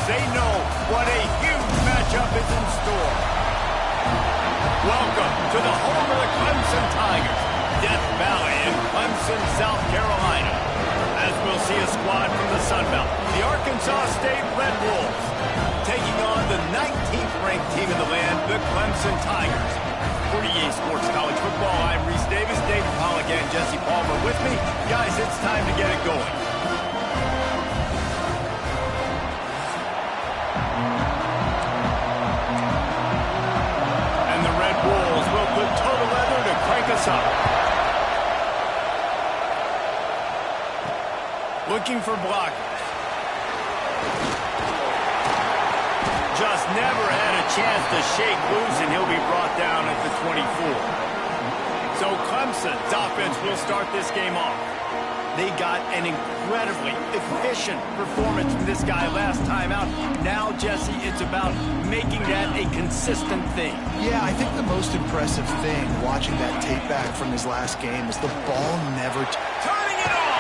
They know what a huge matchup is in store. Welcome to the home of the Clemson Tigers, Death Valley in Clemson, South Carolina. As we'll see a squad from the Sun Belt, the Arkansas State Red Wolves, taking on the 19th ranked team in the land, the Clemson Tigers. For EA Sports College Football, I'm Reese Davis, David Pollack, and Jesse Palmer with me. Guys, it's time to get it going. And the Red Wolves will put total leather to crank us up. Looking for blockers. Just never had a chance to shake loose, and he'll be brought down at the 24. So Clemson's offense will start this game off. They got an incredibly efficient performance from this guy last time out. Now, Jesse, it's about making that a consistent thing. Yeah, I think the most impressive thing watching that tape back from his last game is the ball never... Turning it on!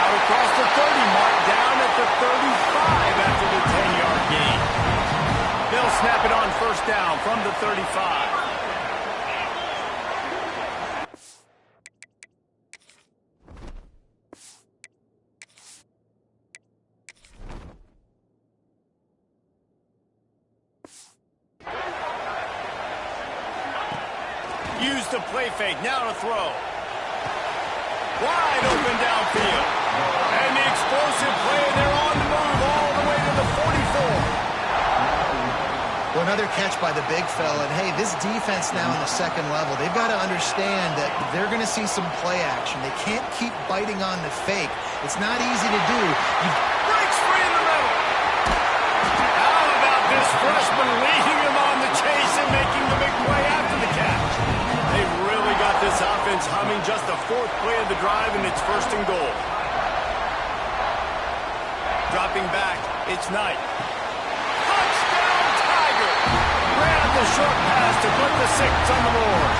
Out across the 30 mark, down at the 35 after the 10-yard gain. They'll snap it on first down from the 35. Use the play fake, now to throw. Wide open downfield. And the explosive play, and they're on the move all the way to the 44. Well, another catch by the big fella. And, hey, this defense now in the second level, they've got to understand that they're going to see some play action. They can't keep biting on the fake. It's not easy to do. Breaks free in the middle. How about this freshman leading him on the chase and making the big play after the catch? They've really got this offense humming. Just the fourth play of the drive, and it's first and goal. Dropping back, it's Knight. Ran the short pass to put the 6 on the board.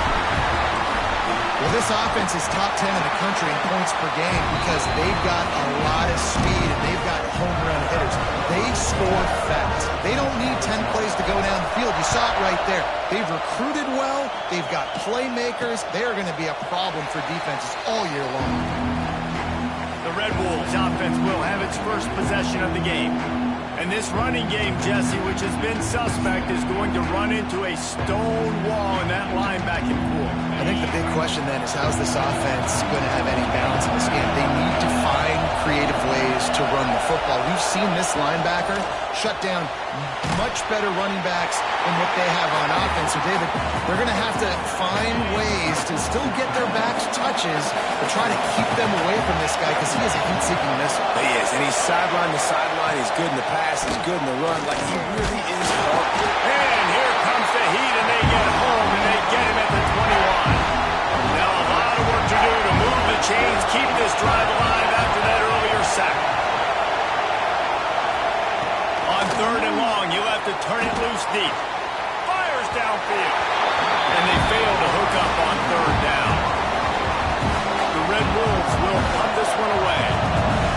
Well, this offense is top 10 in the country in points per game because they've got a lot of speed and they've got home run hitters. They score fast. They don't need 10 plays to go down the field. You saw it right there. They've recruited well. They've got playmakers. They are going to be a problem for defenses all year long. The Red Wolves offense will have its first possession of the game. And this running game, Jesse, which has been suspect, is going to run into a stone wall in that linebacking pool. I think the big question then is how's this offense going to have any balance in this game? They need to find creative ways to run the football. We've seen this linebacker shut down much better running backs than what they have on offense. So, David, they're going to have to find ways to still get their backs touches, but try to keep them away from this guy because he is a heat-seeking missile. He is, and he's sideline to sideline. He's good in the pass. He's good in the run. Like, he really is hard. And here comes the heat, and they get home, and they get him at the 21. Now a lot of work to do to move the chains, keep this drive alive after that earlier sack. On third and long, you'll have to turn it loose deep. Fires downfield. And they fail to hook up on third down. The Red Wolves will punt this one away.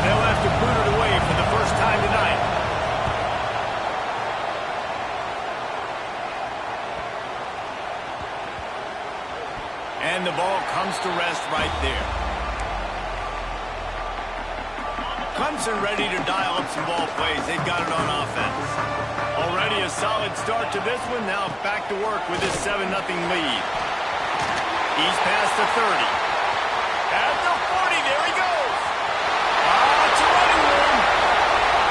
They'll have to boot it away for the first time tonight. And the ball comes to rest right there. Clemson ready to dial up some ball plays. They've got it on offense. Already a solid start to this one. Now back to work with this 7-0 lead. He's past the 30. At the 40, there he goes. It's a running room.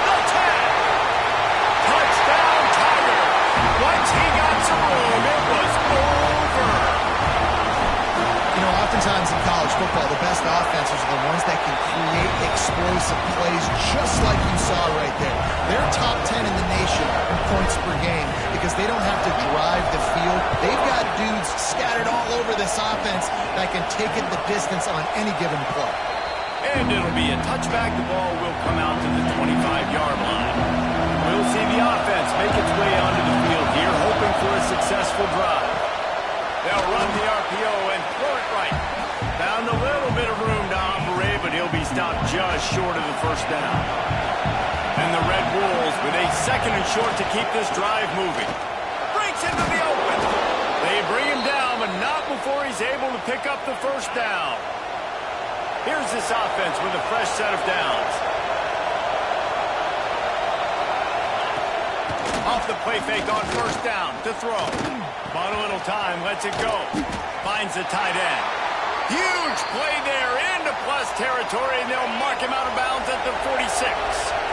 The 10. Touchdown, Tiger. Once he got some room, it was over. You know, oftentimes in college football, the best offenses are the ones that can create explosive plays just like you saw right there. They're top 10 in the nation in points per game because they don't have to drive the field. They've got dudes scattered all over this offense that can take it the distance on any given play. And it'll be a touchback. The ball will come out to the 25-yard line. We'll see the offense make its way onto the field here, hoping for a successful drive. They'll run the RPO and throw it right. Found a little bit of room to operate, but he'll be stopped just short of the first down. And the Red Wolves with a second and short to keep this drive moving. Breaks into the open. They bring him down, but not before he's able to pick up the first down. Here's this offense with a fresh set of downs. Off the play fake on first down to throw. Bought a little time, lets it go. Finds the tight end. Huge play there into plus territory, and they'll mark him out of bounds at the 46.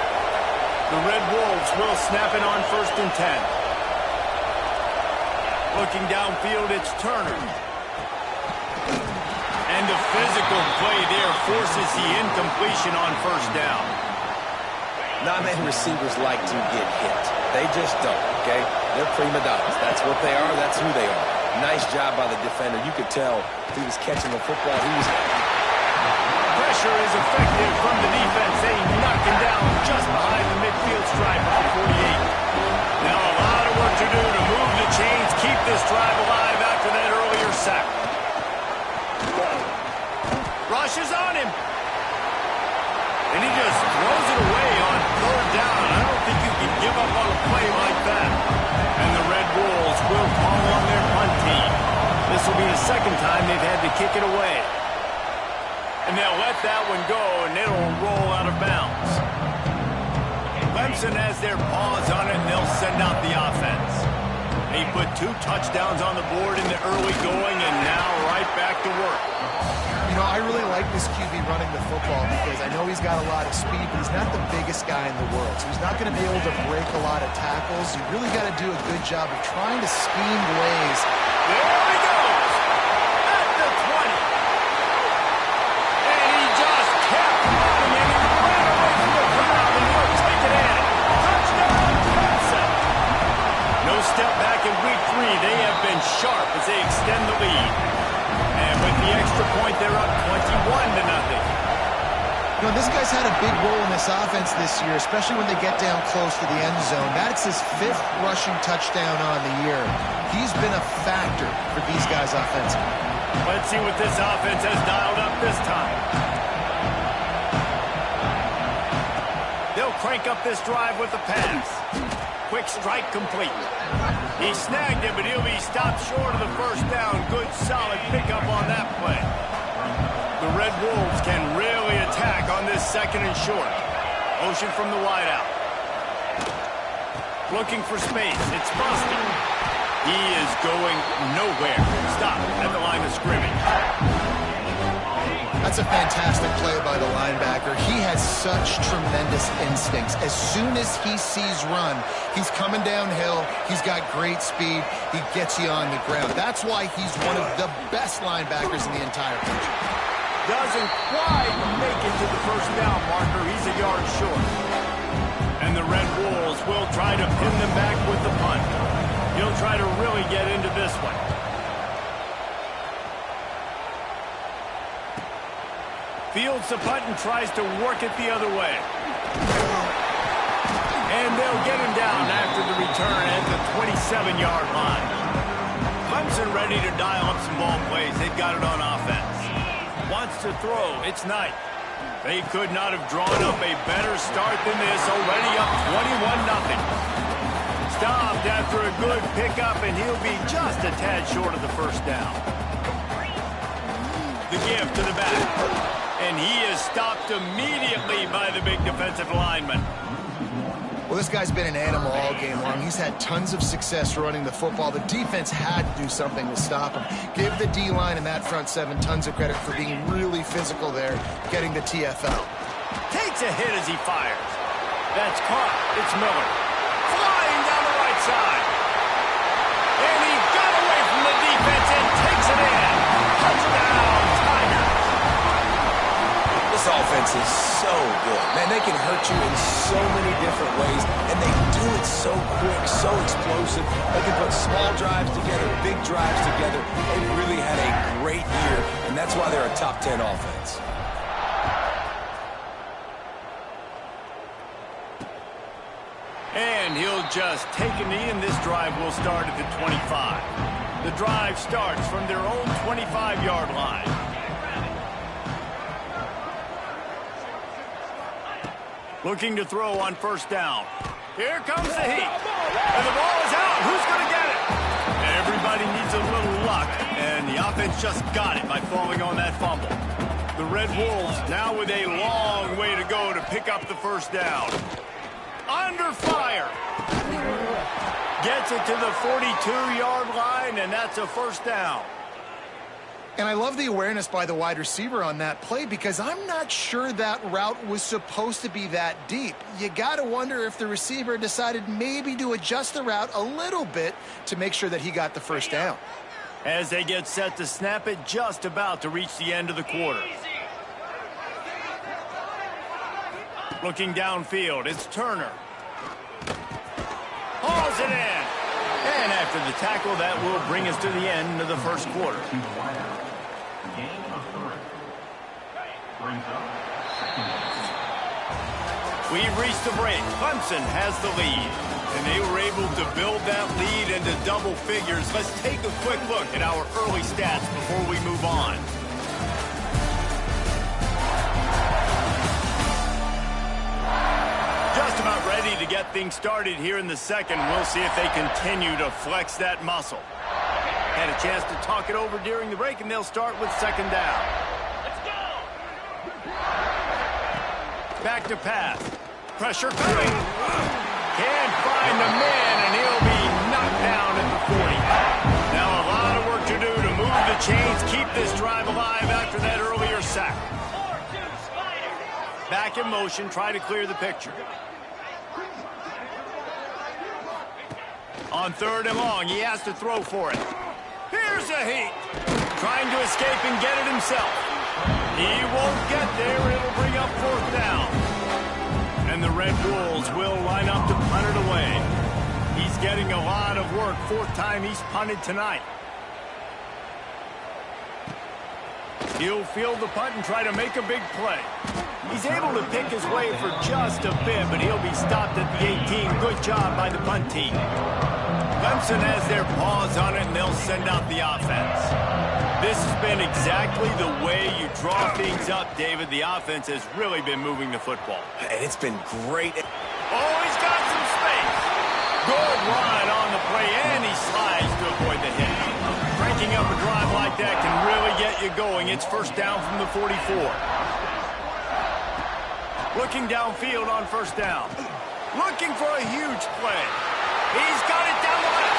The Red Wolves will snap it on 1st and 10. Looking downfield, it's Turner. And the physical play there forces the incompletion on first down. Not many receivers like to get hit. They just don't, okay? They're prima donnas. That's what they are. That's who they are. Nice job by the defender. You could tell if he was catching the football. Pressure is effective from the defense. They knock him down just behind the midfield stripe of the 48. Now a lot of work to do to move the chains, keep this drive alive after that earlier sack. Rushes on him. And he just throws it away on 3rd down. I don't think you can give up on a play like that. And the Red Wolves will call on their punt team. This will be the second time they've had to kick it away. And they'll let that one go, and it'll roll out of bounds. Clemson has their paws on it, and they'll send out the offense. They put 2 touchdowns on the board in the early going, and now right back to work. You know, I really like this QB running the football because I know he's got a lot of speed, but he's not the biggest guy in the world. So he's not going to be able to break a lot of tackles. You really got to do a good job of trying to scheme ways. There he goes! At the 20. And he just kept moving, and he ran away from the crowd, and he'll take it in. Touchdown, Clemson! No step back in week 3. They have been sharp as they extend the lead. And with the extra point, they're up 21-0. You know, this guy's had a big role in this offense this year, especially when they get down close to the end zone. That's his 5th rushing touchdown on the year. He's been a factor for these guys offensively. Let's see what this offense has dialed up this time. They'll crank up this drive with a pass. Quick strike complete. He snagged it, but he'll be stopped short of the first down. Good, solid pickup on that play. The Red Wolves can really attack on this 2nd and short. Motion from the wideout. Looking for space. It's Boston. He is going nowhere. Stop at the line of scrimmage. That's a fantastic play by the linebacker. He has such tremendous instincts. As soon as he sees run, he's coming downhill. He's got great speed. He gets you on the ground. That's why he's one of the best linebackers in the entire country. Doesn't quite make it to the first down marker. He's a yard short. And the Red Wolves will try to pin them back with the punt. He'll try to really get into this one. Fields the punt and tries to work it the other way. And they'll get him down after the return at the 27-yard line. Clemson ready to dial up some ball plays. They've got it on offense. Wants to throw. It's Knight. They could not have drawn up a better start than this. Already up 21-0. Stopped after a good pickup, and he'll be just a tad short of the first down. The give to the back. And he is stopped immediately by the big defensive lineman. Well, this guy's been an animal all game long. He's had tons of success running the football. The defense had to do something to stop him. Give the D-line and that front 7 tons of credit for being really physical there, getting the TFL. Takes a hit as he fires. That's caught. It's Miller. Flying down the right side. And he got away from the defense and takes it in. Touchdown, Tigers. This offense is so good. Man, they can hurt you in so many different ways, and they do it so quick, so explosive. They can put small drives together, big drives together. They really had a great year, and that's why they're a top 10 offense. And he'll just take a knee, and this drive will start at the 25. The drive starts from their own 25-yard line. Looking to throw on first down. Here comes the heat. And the ball is out. Who's going to get it? Everybody needs a little luck, and the offense just got it by falling on that fumble. The Red Wolves now with a long way to go to pick up the first down. Under fire. Gets it to the 42-yard line, and that's a first down. And I love the awareness by the wide receiver on that play because I'm not sure that route was supposed to be that deep. You got to wonder if the receiver decided maybe to adjust the route a little bit to make sure that he got the first down. As they get set to snap it, just about to reach the end of the quarter. Looking downfield, it's Turner. Hauls it in. And after the tackle, that will bring us to the end of the first quarter. We've reached the break. Clemson has the lead. And they were able to build that lead into double figures. Let's take a quick look at our early stats before we move on. Just about ready to get things started here in the second. We'll see if they continue to flex that muscle. Had a chance to talk it over during the break, and they'll start with second down. Let's go! Back to pass. Pressure coming. Can't find the man, and he'll be knocked down at the 40. Now a lot of work to do to move the chains, keep this drive alive after that earlier sack. Back in motion, try to clear the picture. On third and long, he has to throw for it. Here's a heat. Trying to escape and get it himself. He won't get there. It'll bring up fourth down. And the Red Wolves will line up to punt it away. He's getting a lot of work. Fourth time he's punted tonight. He'll field the punt and try to make a big play. He's able to pick his way for just a bit, but he'll be stopped at the 18. Good job by the punt team. Clemson has their paws on it, and they'll send out the offense. This has been exactly the way you draw things up, David. The offense has really been moving the football. And it's been great. Oh, he's got some space. Good run on the play, and he slides to avoid the hit. Cranking up a drive like that can really get you going. It's first down from the 44. Looking downfield on first down. Looking for a huge play. He's got it down the left.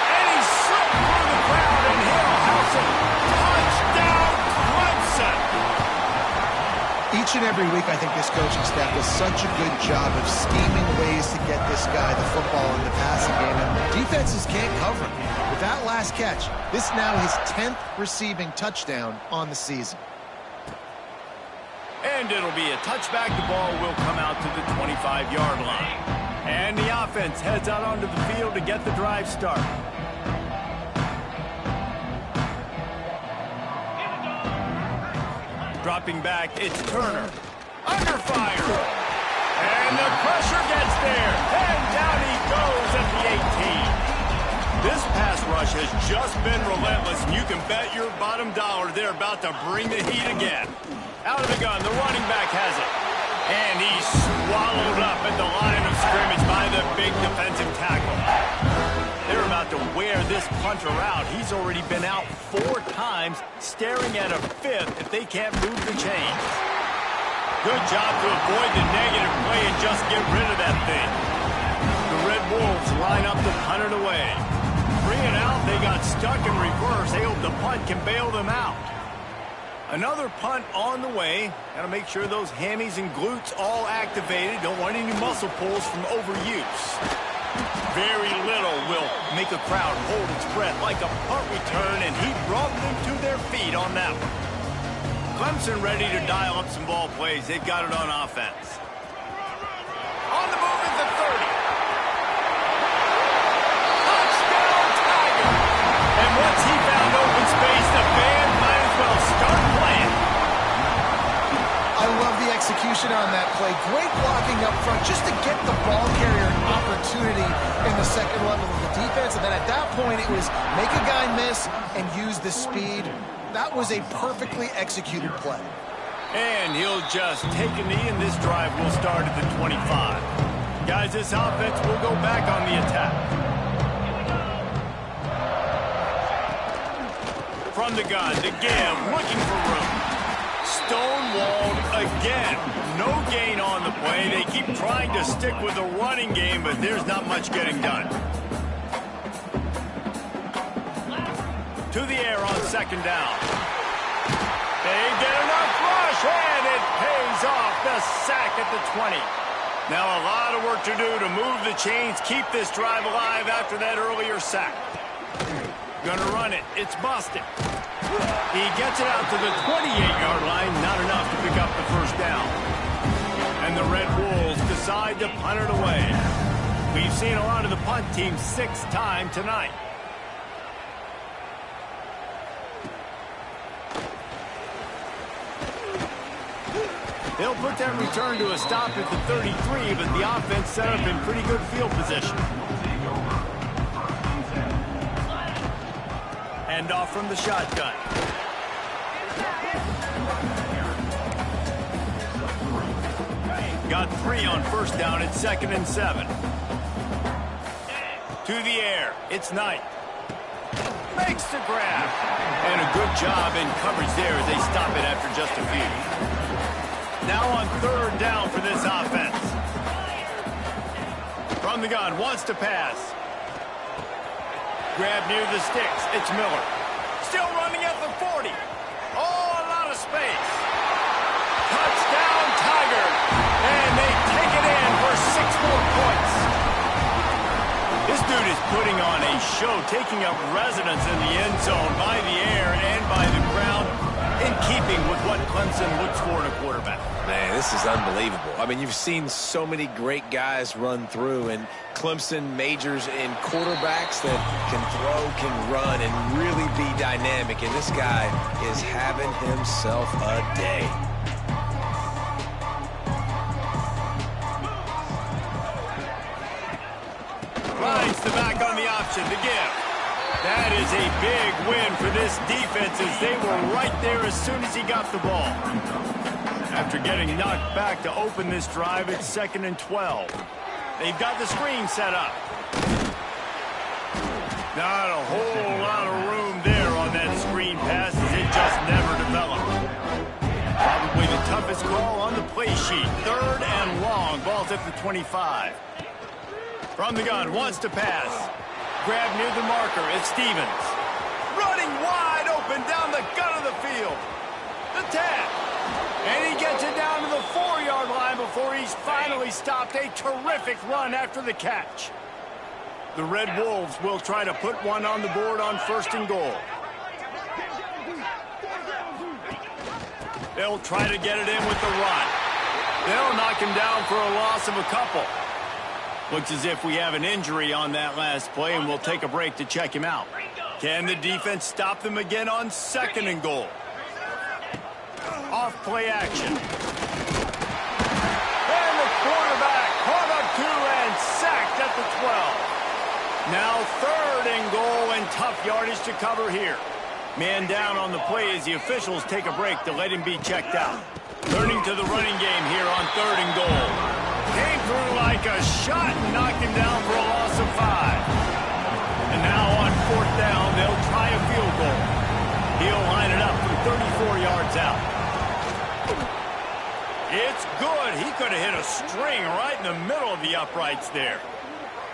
And he slipped through the crowd, and he'll house it. Touchdown, Clemson! Each and every week, I think this coaching staff does such a good job of scheming ways to get this guy the football in the passing game, and defenses can't cover him. With that last catch, this now his 10th receiving touchdown on the season. And it'll be a touchback. The ball will come out to the 25-yard line. And the offense heads out onto the field to get the drive started. Dropping back, it's Turner. Under fire. And the pressure gets there. And down he goes at the 18. This pass rush has just been relentless, and you can bet your bottom dollar they're about to bring the heat again. Out of the gun, the running back has it. And he's swallowed up at the line of scrimmage by the big defensive tackle. They're about to wear this punter out. He's already been out 4 times, staring at a 5th if they can't move the chains. Good job to avoid the negative play and just get rid of that thing. The Red Wolves line up to punt it away. 3 and out, they got stuck in reverse. They hope the punt can bail them out. Another punt on the way. Got to make sure those hammies and glutes all activated. Don't want any muscle pulls from overuse. Very little will make a crowd hold its breath like a punt return, and he brought them to their feet on that one. Clemson ready to dial up some ball plays. They've got it on offense. On the move at the 30. Touchdown, Tiger! And once he found open space, the band might as well start playing. I love the execution on that play. Great blocking up front just to get the ball carrier an opportunity in the second level of the defense. And then at that point, it was make a guy miss and use the speed. That was a perfectly executed play. And he'll just take a knee, and this drive will start at the 25. Guys, this offense will go back on the attack. From the gun to give, looking for room. Stonewalled again. No gain on the play. They keep trying to stick with the running game, but there's not much getting done. To the air on second down. They get enough rush, and it pays off. The sack at the 20. Now a lot of work to do to move the chains, keep this drive alive after that earlier sack. Gonna run it. It's busted. He gets it out to the 28-yard line. Not enough to pick up the first down. And the Red Wolves decide to punt it away. We've seen a lot of the punt team 6 times tonight. They'll put that return to a stop at the 33, but the offense set up in pretty good field position. Hand off from the shotgun. Got 3 on first down at 2nd and 7. To the air. It's Knight. Makes the grab. And a good job in coverage there as they stop it after just a few. Now on 3rd down for this offense. From the gun, wants to pass. Grab near the sticks. It's Miller. Still running at the 40. Oh, a lot of space. Touchdown, Tiger. And they take it in for 6 more points. This dude is putting on a show, taking up residence in the end zone by the air and by the ground, in keeping with what Clemson looks for in a quarterback. Man, this is unbelievable. I mean, you've seen so many great guys run through, and Clemson majors in quarterbacks that can throw, can run, and really be dynamic. And this guy is having himself a day. Finds the back on the option to give. That is a big win for this defense as they were right there as soon as he got the ball. After getting knocked back to open this drive, it's 2nd and 12. They've got the screen set up. Not a whole lot of room there on that screen pass as it just never developed. Probably the toughest call on the play sheet. 3rd and long. Ball's at the 25. From the gun, wants to pass. Grab near the marker. It's Stevens. Running wide open down the gut of the field. The tap. And he gets it down to the 4-yard line before he's finally stopped. A terrific run after the catch. The Red Wolves will try to put one on the board on 1st and goal. They'll try to get it in with the run. They'll knock him down for a loss of a couple. Looks as if we have an injury on that last play, and we'll take a break to check him out. Can the defense stop them again on 2nd and goal? Off play action. And the quarterback caught up to and sacked at the 12. Now 3rd and goal and tough yardage to cover here. Man down on the play as the officials take a break to let him be checked out. Turning to the running game here on 3rd and goal. Came through like a shot and knocked him down for a loss of 5. And now on 4th down, they'll try a field goal. He'll line it up from 34 yards out. It's good. He could have hit a string right in the middle of the uprights there.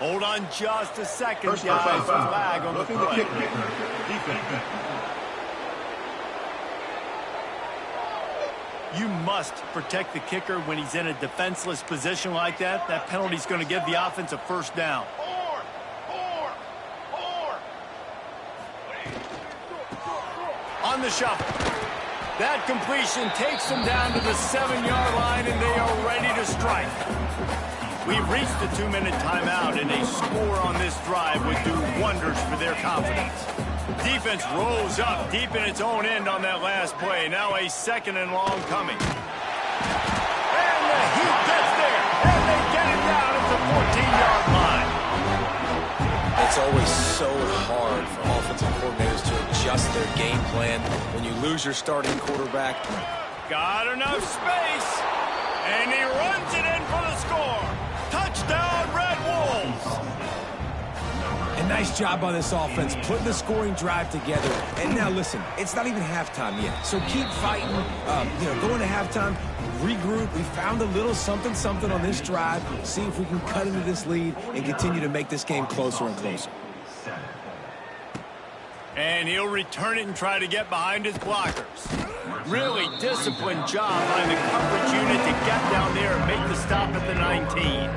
Hold on just a second, guys. Flag on the play. You must protect the kicker when he's in a defenseless position like that. That penalty's going to give the offense a 1st down. On the shuffle. That completion takes them down to the 7-yard line, and they are ready to strike. We've reached the 2-minute timeout, and a score on this drive would do wonders for their confidence. Defense rose up deep in its own end on that last play. Now a 2nd and long coming. And the heat gets there, and they get it down at the 14-yard line. It's always so hard for offensive coordinators to adjust their game plan when you lose your starting quarterback. Got enough space, and he runs it in for the score. Touchdown! Touchdown, Red Wolves! And nice job by this offense, putting the scoring drive together. And now listen, it's not even halftime yet. So keep fighting, going to halftime, regroup. We found a little something on this drive. See if we can cut into this lead and continue to make this game closer and closer. And he'll return it and try to get behind his blockers. Really disciplined job by the coverage unit to get down there and make the stop at the 19.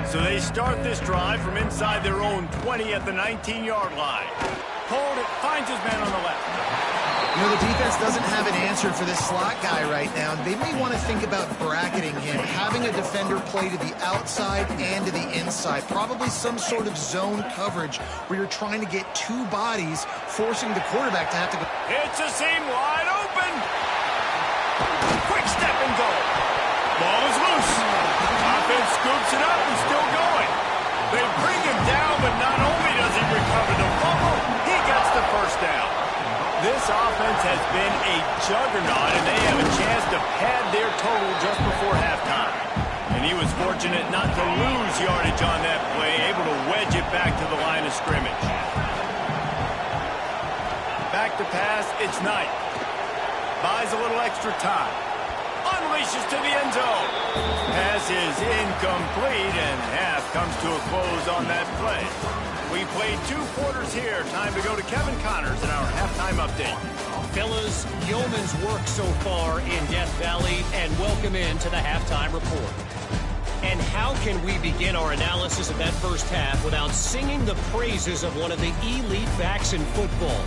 So they start this drive from inside their own 20 at the 19-yard line. Hold it, finds his man on the left. You know, the defense doesn't have an answer for this slot guy right now. They may want to think about bracketing him, having a defender play to the outside and to the inside. Probably some sort of zone coverage where you're trying to get two bodies, forcing the quarterback to have to go. It's a seam wide open. Quick step and go. Ball is loose. Offense scoops it up and still going. They bring him down, but not only does he recover the fumble, he gets the first down. This offense has been a juggernaut, and they have a chance to pad their total just before halftime. And he was fortunate not to lose yardage on that play, able to wedge it back to the line of scrimmage. Back to pass, it's Knight. Buys a little extra time. Unleashes to the end zone. Pass is incomplete, and half comes to a close on that play. We played 2 quarters here. Time to go to Kevin Connors in our halftime update. Fellas, yeoman's work so far in Death Valley, and welcome into the halftime report. And how can we begin our analysis of that first half without singing the praises of one of the elite backs in football?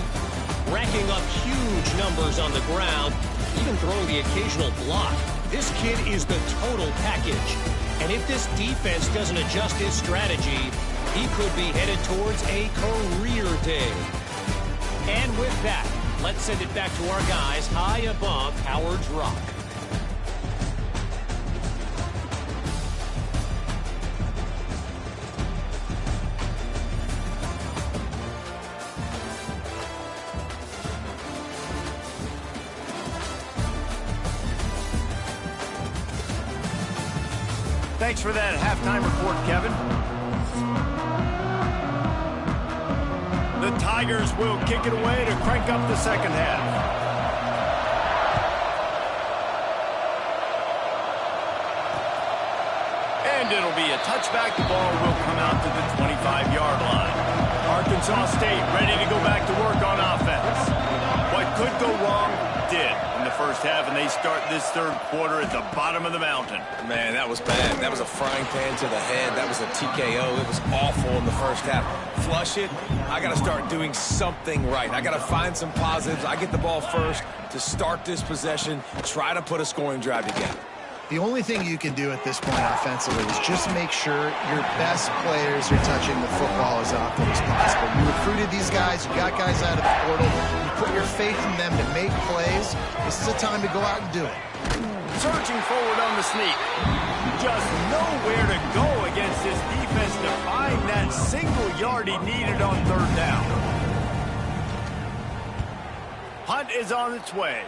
Racking up huge numbers on the ground, even throwing the occasional block. This kid is the total package. And if this defense doesn't adjust his strategy, he could be headed towards a career day. And with that, let's send it back to our guys high above Howard's Rock. Thanks for that halftime report, Kevin. The Tigers will kick it away to crank up the second half. And it'll be a touchback. The ball will come out to the 25-yard line. Arkansas State ready to go back to work on offense. What could go wrong did in the first half, and they start this third quarter at the bottom of the mountain. Man, that was bad. That was a frying pan to the head. That was a TKO. It was awful in the first half. Flush it. I got to start doing something right. I got to find some positives. I get the ball first to start this possession, try to put a scoring drive together. The only thing you can do at this point offensively is just make sure your best players are touching the football as often as possible. You recruited these guys, you got guys out of the portal, you put your faith in them to make plays. This is a time to go out and do it. Surging forward on the sneak. Just nowhere to go against this defense to find that single yard he needed on third down. Hunt is on its way.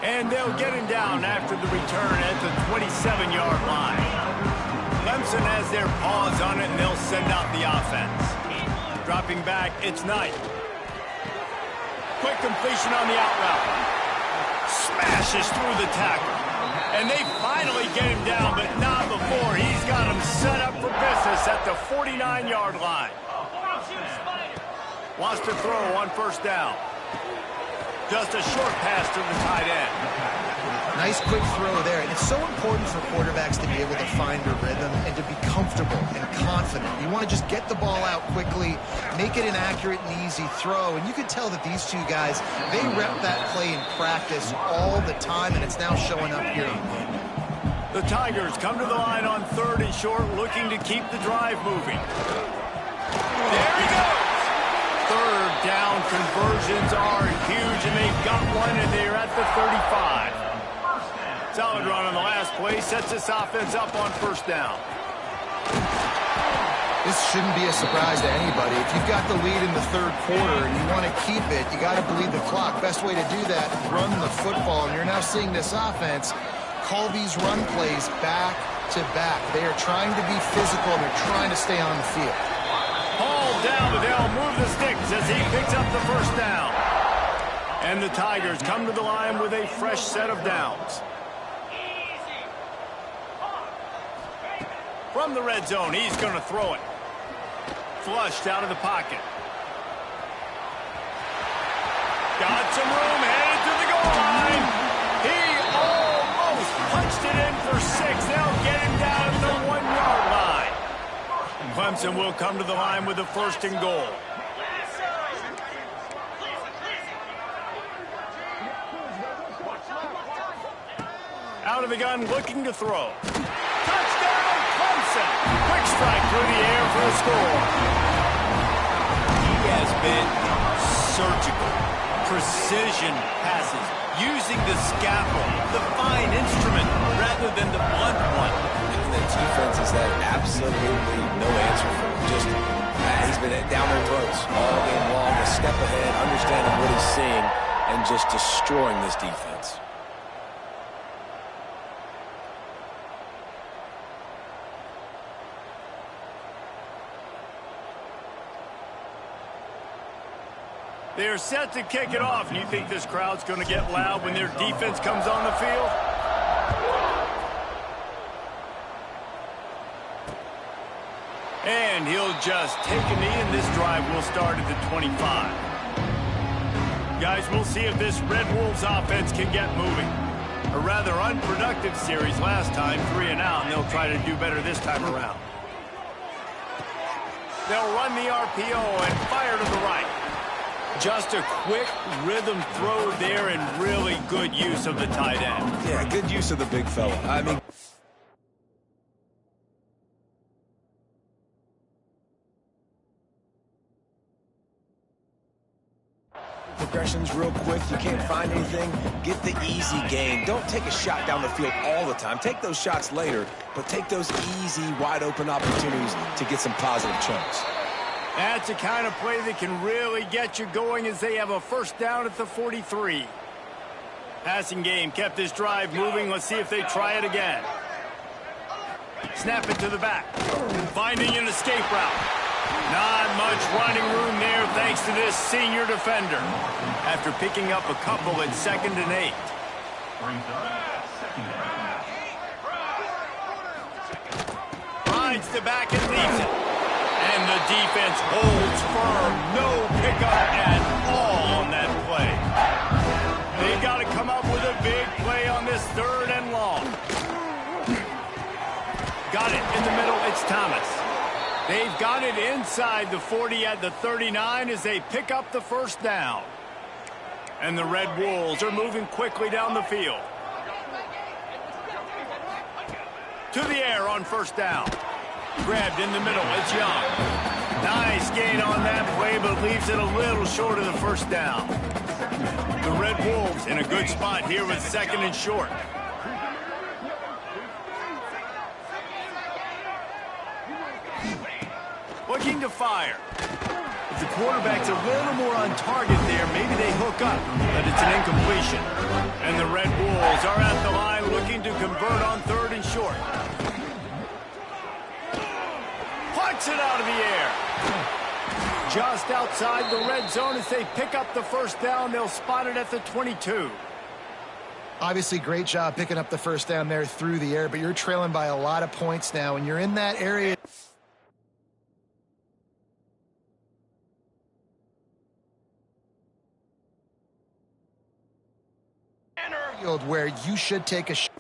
And they'll get him down after the return at the 27-yard line. Clemson has their paws on it, and they'll send out the offense. Dropping back, it's Knight. Quick completion on the out route. Smashes through the tackle. And they finally get him down, but not before. He's got him set up for business at the 49-yard line. Wants to throw on first down. Just a short pass to the tight end. Nice quick throw there. And it's so important for quarterbacks to be able to find a rhythm and to be comfortable and confident. You want to just get the ball out quickly, make it an accurate and easy throw. And you can tell that these two guys, they rep that play in practice all the time, and it's now showing up here. The Tigers come to the line on third and short, looking to keep the drive moving. There he goes. Third down conversions are huge, and they've got one, and they're at the 35. Solid run on the last play, sets this offense up on first down. This shouldn't be a surprise to anybody. If you've got the lead in the third quarter and you want to keep it, you got to bleed the clock. Best way to do that, run the football. And you're now seeing this offense call these run plays back to back. They are trying to be physical, and they're trying to stay on the field. Ball down, but they'll move the sticks as he picks up the first down. And the Tigers come to the line with a fresh set of downs. From the red zone, he's going to throw it. Flushed out of the pocket. Got some room, headed to the goal line. He almost punched it in for 6. They'll get him down to the 1-yard line. Clemson will come to the line with a 1st and goal. Out of the gun, looking to throw. Touchdown, Clemson! Quick strike through the air for the score. He has been surgical. Precision passes, using the scalpel, the fine instrument, rather than the blunt one. And the defense has had absolutely no answer for him. Just, he's been down their throats all game long, a step ahead, understanding what he's seeing, and just destroying this defense. They are set to kick it off. And you think this crowd's going to get loud when their defense comes on the field? And he'll just take a knee, and this drive will start at the 25. Guys, we'll see if this Red Wolves offense can get moving. A rather unproductive series last time, 3 and out, and they'll try to do better this time around. They'll run the RPO and fire to the right. Just a quick rhythm throw there, and really good use of the tight end. Yeah, good use of the big fella. I mean, progressions real quick. You can't find anything. Get the easy gain. Don't take a shot down the field all the time. Take those shots later, but take those easy, wide-open opportunities to get some positive chunks. That's a kind of play that can really get you going as they have a 1st down at the 43. Passing game kept this drive moving. Let's see if they try it again. Snap it to the back. Finding an escape route. Not much running room there thanks to this senior defender. After picking up a couple at 2nd and 8. Rides the back and leaves it. And the defense holds firm. No pickup at all on that play. They've got to come up with a big play on this 3rd and long. Got it in the middle. It's Thomas. They've got it inside the 40 at the 39 as they pick up the 1st down. And the Red Wolves are moving quickly down the field. To the air on 1st down. Grabbed in the middle. It's Young. Nice gain on that play, but leaves it a little short of the 1st down. The Red Wolves in a good spot here with 2nd and short. Looking to fire. If the quarterback's a little more on target there, maybe they hook up, but it's an incompletion. And the Red Wolves are at the line looking to convert on 3rd and short. Punts it out of the air. Just outside the red zone as they pick up the 1st down. They'll spot it at the 22. Obviously, great job picking up the 1st down there through the air, but you're trailing by a lot of points now, and you're in that area where you should take a shot.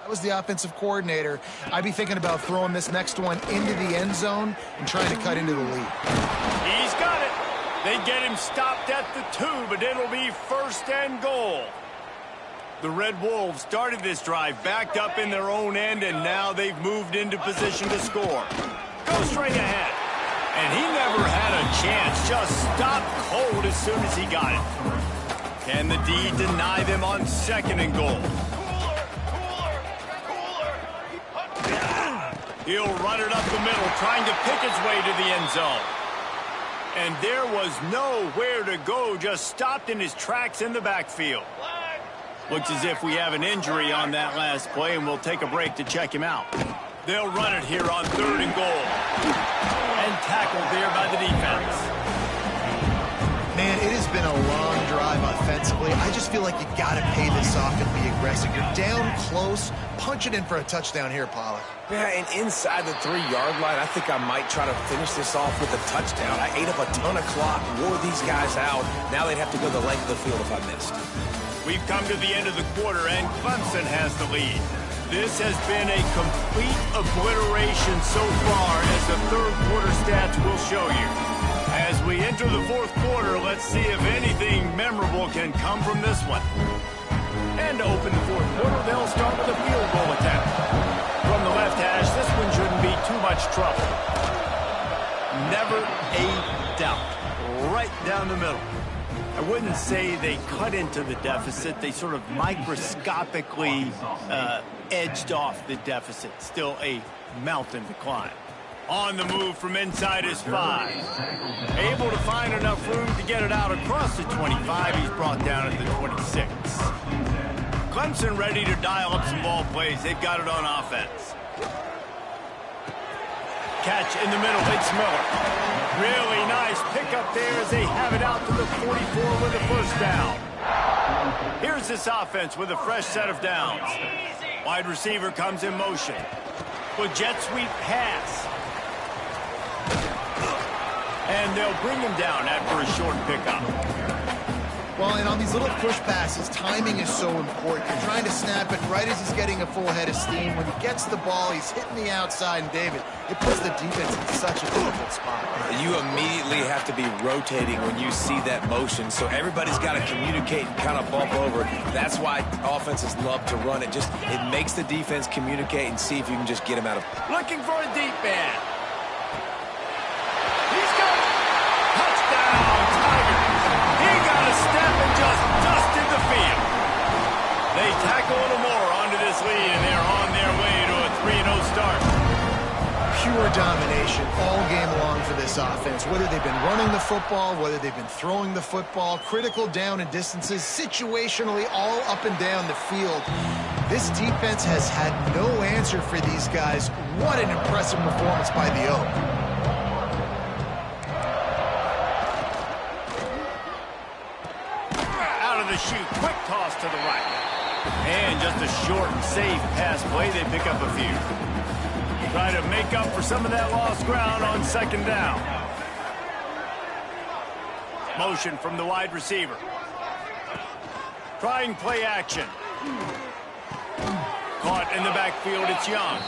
I was the offensive coordinator, I'd be thinking about throwing this next one into the end zone and trying to cut into the lead. He's got it. They get him stopped at the 2, but it'll be 1st and goal. The Red Wolves started this drive backed up in their own end, and now they've moved into position to score. Go straight ahead. And he never had a chance. Just stopped cold as soon as he got it. Can the D deny them on 2nd and goal? He'll run it up the middle, trying to pick his way to the end zone. And there was nowhere to go, just stopped in his tracks in the backfield. Looks as if we have an injury on that last play, and we'll take a break to check him out. They'll run it here on 3rd and goal. And tackled there by the defense. Man, it has been a long drive offensively. I just feel like you got to pay this off and be aggressive. You're down close. Punch it in for a touchdown here, Pollack. Yeah, and inside the 3-yard line, I think I might try to finish this off with a touchdown. I ate up a ton of clock, wore these guys out. Now they'd have to go the length of the field if I missed. We've come to the end of the quarter, and Clemson has the lead. This has been a complete obliteration so far, as the 3rd quarter stats will show you. As we enter the 4th quarter, let's see if anything memorable can come from this one. And to open the 4th quarter, they'll start with a field goal attempt. From the left hash, this one shouldn't be too much trouble. Never a doubt. Right down the middle. I wouldn't say they cut into the deficit. They sort of microscopically edged off the deficit. Still a mountain to climb. On the move from inside his 5. Able to find enough room to get it out across the 25. He's brought down at the 26. Clemson ready to dial up some ball plays. They've got it on offense. Catch in the middle. It's Miller. Really nice pickup there as they have it out to the 44 with a 1st down. Here's this offense with a fresh set of downs. Wide receiver comes in motion. With jet sweep pass. And they'll bring him down after a short pickup. Well, and on these little push passes, timing is so important. You're trying to snap it right as he's getting a full head of steam. When he gets the ball, he's hitting the outside, and David, it puts the defense in such a difficult spot. You immediately have to be rotating when you see that motion, so everybody's got to communicate and kind of bump over. That's why offenses love to run it. It makes the defense communicate and see if you can just get him out of. Looking for a deep man. He's got it. Touchdown, Tigers. He got a step and just dusted the field. They tack a little more onto this lead, and they're on their way to a 3-0 start. Pure domination all game long for this offense. Whether they've been running the football, whether they've been throwing the football, critical down and distances, situationally all up and down the field. This defense has had no answer for these guys. What an impressive performance by the Oak. Out of the chute, quick toss to the right. And just a short and safe pass play, they pick up a few. Try to make up for some of that lost ground on 2nd down. Motion from the wide receiver. Trying play action. Caught in the backfield, it's Young.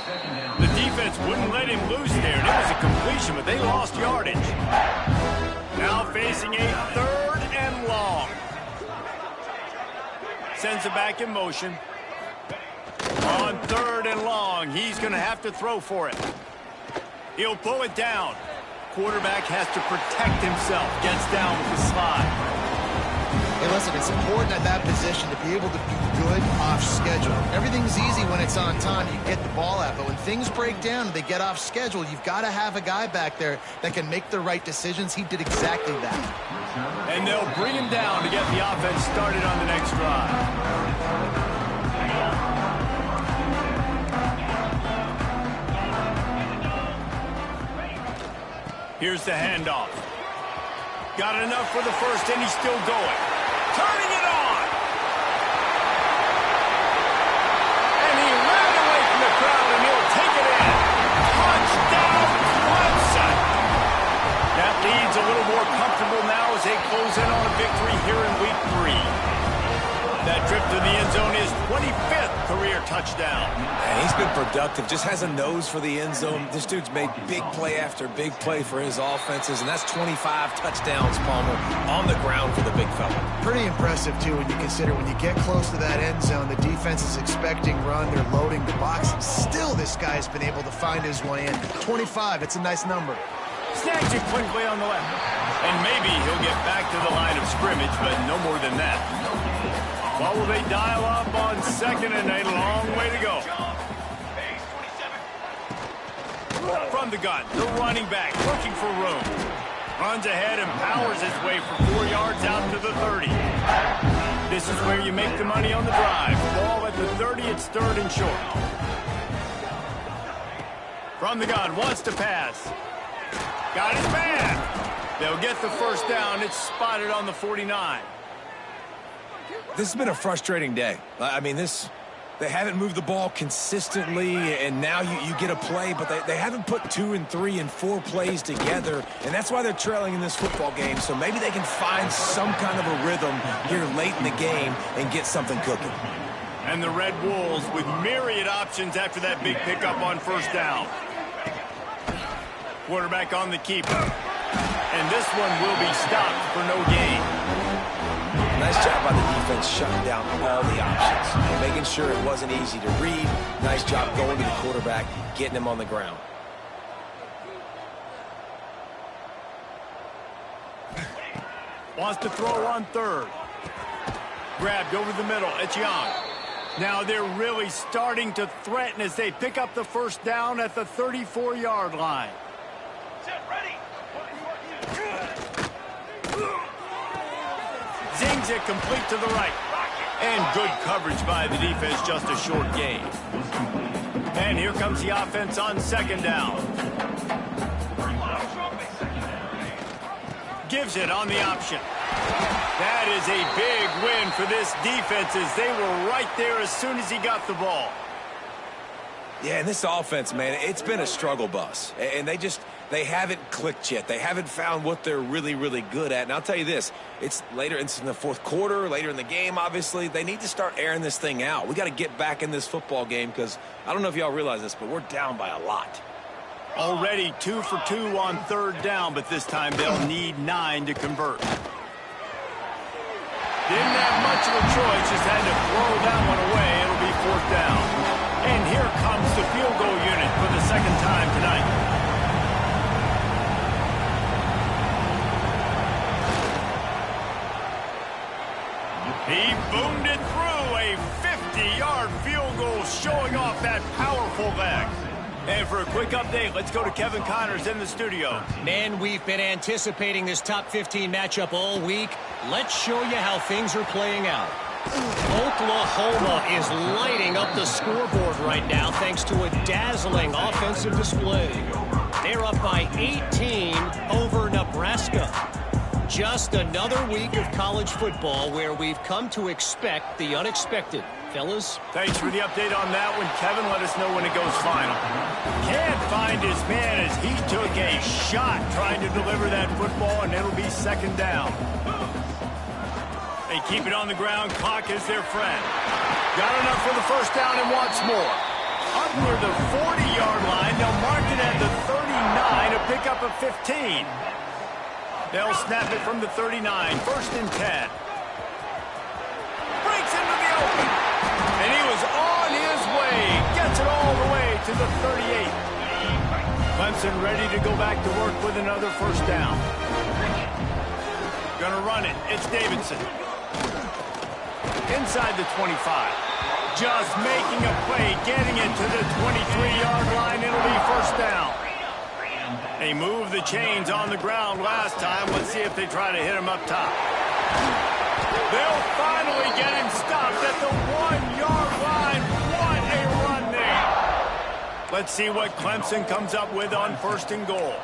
The defense wouldn't let him loose there, and it was a completion, but they lost yardage. Now facing a 3rd and long. Sends it back in motion. On 3rd and long, he's going to have to throw for it. He'll pull it down. Quarterback has to protect himself. Gets down with the slide. Hey, listen, it's important at that position to be able to be good off schedule. Everything's easy when it's on time. You get the ball out. But when things break down and they get off schedule, you've got to have a guy back there that can make the right decisions. He did exactly that. And they'll bring him down to get the offense started on the next drive. Here's the handoff. Got enough for the 1st, and he's still going. Turning it on! And he ran away from the crowd, and he'll take it in. Touchdown, Clemson! That lead's a little more comfortable now as they close in on a victory here in Week 3. That trip to the end zone is 25th career touchdown. And he's been productive, just has a nose for the end zone. This dude's made big play after big play for his offenses, and that's 25 touchdowns, Palmer, on the ground for the big fella. Pretty impressive, too, when you consider when you get close to that end zone, the defense is expecting run, they're loading the box, and still this guy's been able to find his way in. 25, it's a nice number. Snags it quickly on the left. And maybe he'll get back to the line of scrimmage, but no more than that. What will they dial up on 2nd and a long way to go? From the gun, the running back looking for room. Runs ahead and powers his way for 4 yards out to the 30. This is where you make the money on the drive. Ball at the 30, it's 3rd and short. From the gun, wants to pass. Got his man. They'll get the first down. It's spotted on the 49. This has been a frustrating day. I mean, they haven't moved the ball consistently, and now you get a play, but they haven't put 2 and 3 and 4 plays together, and that's why they're trailing in this football game. So maybe they can find some kind of a rhythm here late in the game and get something cooking. And the Red Wolves with myriad options after that big pickup on first down. Quarterback on the keeper. And this one will be stopped for no gain. Nice job by the defense shutting down all the options, making sure it wasn't easy to read. Nice job going to the quarterback, getting him on the ground. Wants to throw on 3rd. Grabbed over the middle. It's Young. Now they're really starting to threaten as they pick up the first down at the 34-yard line. Zings it complete to the right. And good coverage by the defense, just a short gain. And here comes the offense on 2nd down. Gives it on the option. That is a big win for this defense as they were right there as soon as he got the ball. Yeah, and this offense, man, it's been a struggle bus. And they haven't clicked yet. They haven't found what they're really, really good at. And I'll tell you this, it's later, it's in the 4th quarter, later in the game, obviously. They need to start airing this thing out. We got to get back in this football game because I don't know if y'all realize this, but we're down by a lot. Already 2 for 2 on 3rd down, but this time they'll need 9 to convert. Didn't have much of a choice, just had to throw that one away. It'll be 4th down. And here comes the field goal unit for the 2nd time tonight. He boomed it through a 50-yard field goal, showing off that powerful leg. And for a quick update, let's go to Kevin Connors in the studio. Man, we've been anticipating this top 15 matchup all week. Let's show you how things are playing out. Oklahoma is lighting up the scoreboard right now thanks to a dazzling offensive display. They're up by 18 over Nebraska. Just another week of college football where we've come to expect the unexpected. Fellas? Thanks for the update on that one, Kevin. Let us know when it goes final. Can't find his man as he took a shot trying to deliver that football, and it'll be 2nd down. They keep it on the ground. Clock is their friend. Got enough for the first down and wants more. Up near the 40-yard line. They'll mark it at the 39 to pick up a 15. They'll snap it from the 39. 1st and 10. Breaks into the open. And he was on his way. Gets it all the way to the 38. Clemson ready to go back to work with another first down. Gonna run it. It's Davidson. Inside the 25. Just making a play, getting it to the 23-yard line. It'll be first down. They moved the chains on the ground last time. Let's see if they try to hit him up top. They'll finally get him stopped at the 1-yard line. What a run there. Let's see what Clemson comes up with on 1st and goal.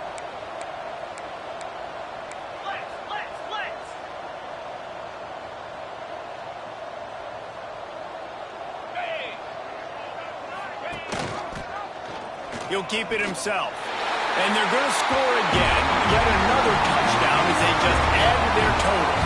He'll keep it himself. And they're going to score again. Yet another touchdown as they just added their total.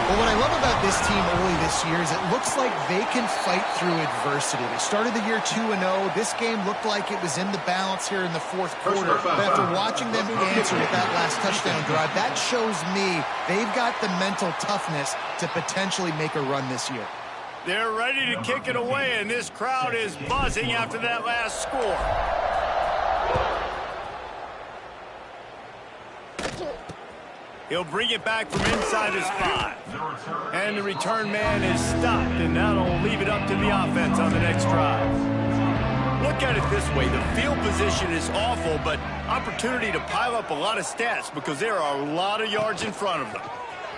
Well, what I love about this team early this year is it looks like they can fight through adversity. They started the year 2-0. This game looked like it was in the balance here in the 4th quarter. But after watching them answer with that last touchdown drive, that shows me they've got the mental toughness to potentially make a run this year. They're ready to kick it away, and this crowd is buzzing after that last score. He'll bring it back from inside his 5. And the return man is stopped, and that'll leave it up to the offense on the next drive. Look at it this way. The field position is awful, but opportunity to pile up a lot of stats because there are a lot of yards in front of them.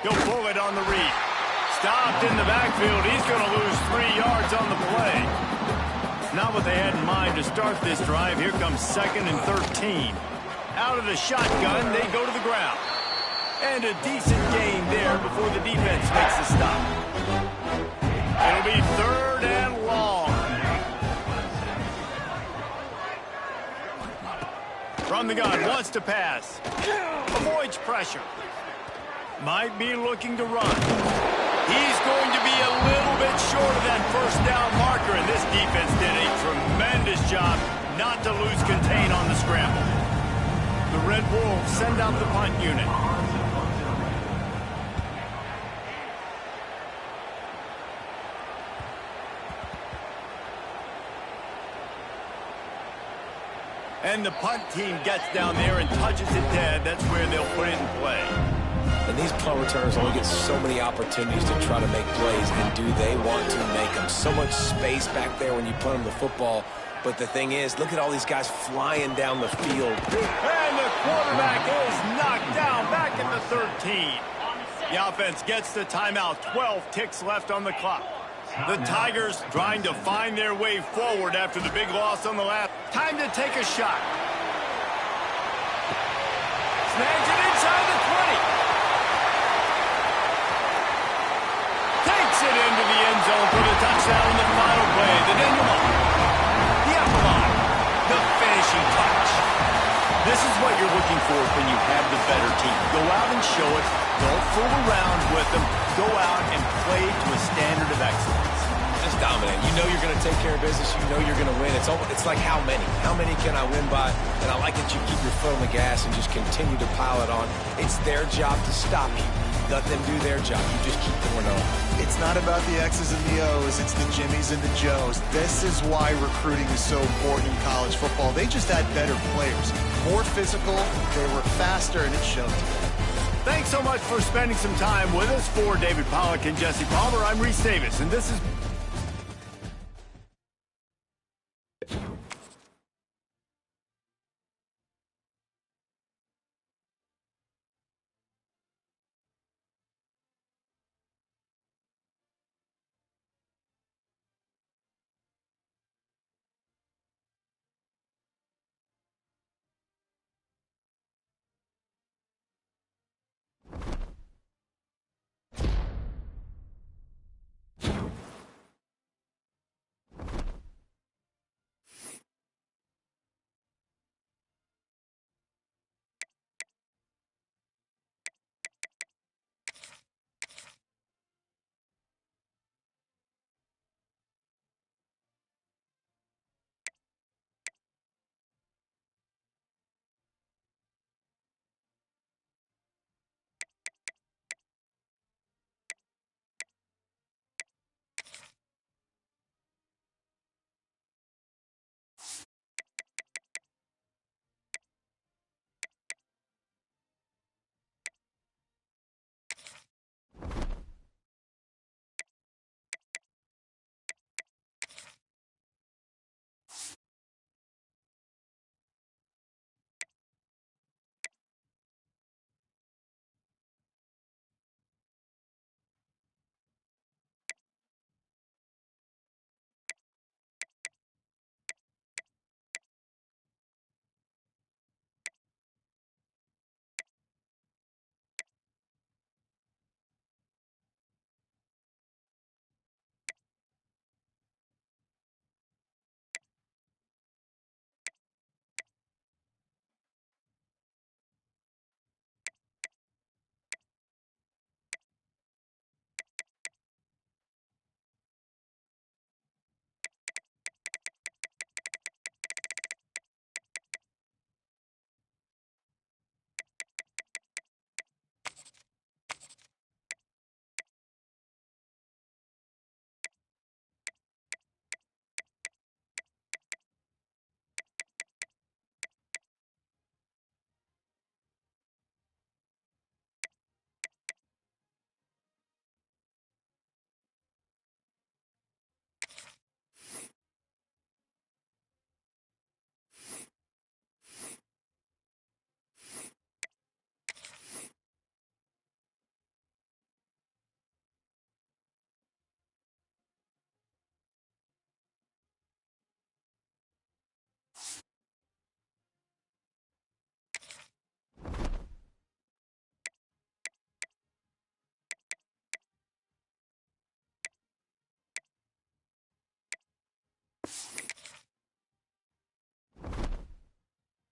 He'll pull it on the read. Stopped in the backfield. He's going to lose 3 yards on the play. Not what they had in mind to start this drive. Here comes 2nd and 13. Out of the shotgun, they go to the ground. And a decent gain there before the defense makes a stop. It'll be 3rd and long. From the gun, wants to pass. Avoids pressure. Might be looking to run. He's going to be a little bit short of that first down marker, and this defense did a tremendous job not to lose contain on the scramble. The Red Wolves send out the punt unit. And the punt team gets down there and touches it dead. That's where they'll put it in play. And these punt returners only get so many opportunities to try to make plays, and do they want to make them? So much space back there when you punt them the football. But the thing is, look at all these guys flying down the field. And the quarterback is knocked down back at the 13. The offense gets the timeout. 12 ticks left on the clock. The Tigers trying to find their way forward after the big loss on the last. Time to take a shot. Snags it inside the 20. Takes it into the end zone for the touchdown in the final play. The denouement. The epilogue. The finishing touch. This is what you're looking for when you have the better team. Go out and show it. Don't fool around with them. Go out and play to a standard of excellence. Just dominant. You know you're going to take care of business. You know you're going to win. It's like how many? How many can I win by? And I like that you keep your foot on the gas and just continue to pile it on. It's their job to stop you. Let them do their job. You just keep going on. It's not about the X's and the O's. It's the Jimmies and the Joes. This is why recruiting is so important in college football. They just had better players. More physical, they were faster, and it showed today. Thanks so much for spending some time with us. For David Pollack and Jesse Palmer, I'm Reese Davis, and this is